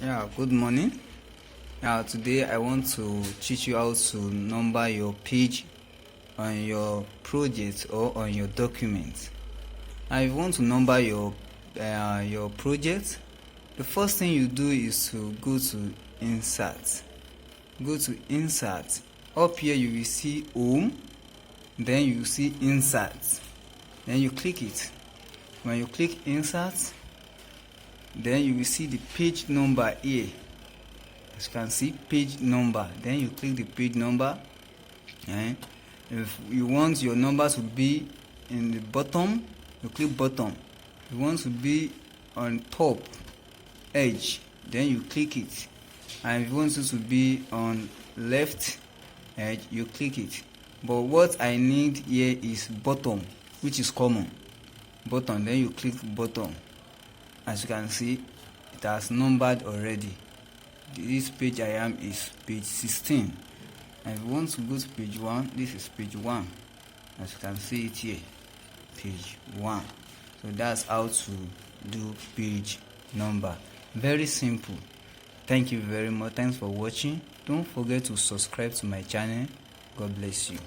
Yeah, good morning. Today I want to teach you how to number your page on your project or on your document. Now, if you want to number your project, the first thing you do is to go to Insert. Go to Insert. Up here you will see Home, then you will see Insert. Then you click it. When you click Insert, then you will see the page number here. As you can see, page number. Then you click the page number, and if you want your number to be in the bottom, you click bottom. If you want to be on top edge, then you click it. And if you want it to be on left edge, you click it. But what I need here is bottom, which is common. Bottom. Then you click bottom. As you can see, it has numbered already. This page I am is page 16. And if you want to go to page 1, this is page 1. As you can see it here, page 1. So that's how to do page number. Very simple. Thank you very much. Thanks for watching. Don't forget to subscribe to my channel. God bless you.